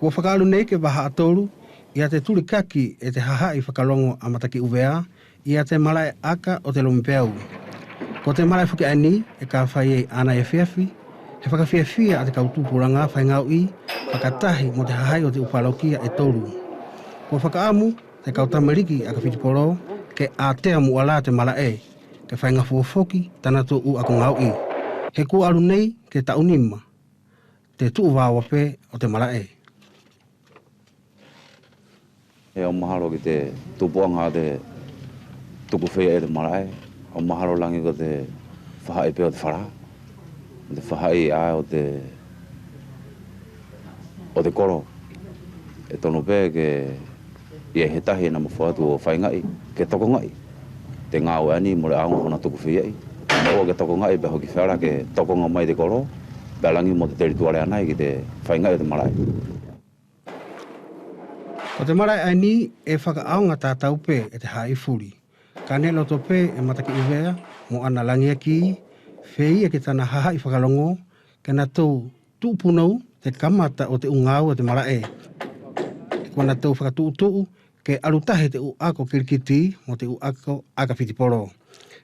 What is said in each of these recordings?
Kua whakaalu nei ke waha atoru, ia te turi kaki e te haha I whakalongo a mataki uvea, ia te malae aka o te Lomipeau. Ko te malae whuki ani e ka whai e ana e whiawhi, he whakawhiawhia a te kautupuranga whaingau I, whakatahi mo te hahai o te upalokia e toru. Kua whakaamu, te kautamariki a ka whitiporo, ke ātea muala te malae, ke whainga fuofoki tanato u ako ngau I. He kua alu nei ke taunima, te tuu wawape o te malae. E o mahalo ki te tupuanga te tuku whea e te marae. O mahalo langi ko te whahai pe o te whara. O te whahai a o te koro. E tono pē ke ia he tahi na mawhatu o whaingai, ke toko ngai. Te ngā o ani mo le aunga hona tuku whea I. Mo ke toko ngai pe hoki whara ke toko ngā mai te koro. Pe langi mo te terituare anai ki te whaingai o te marae. O te marae ani e whakaaunga tātau pē e te hae furi. Ka ne loto pē e mataki uvea mo ana langia ki, whei e ke tana haha I whakalongo, ke na tau tūpunau te kamata o te ungau o te marae. Kua na tau whakatū ke arutahe te u ako kirikiti mo te u ako aka whitiporo.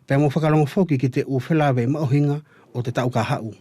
Pea mo whakalongo whoki ki te u whelawe maohinga o te tau ka hau.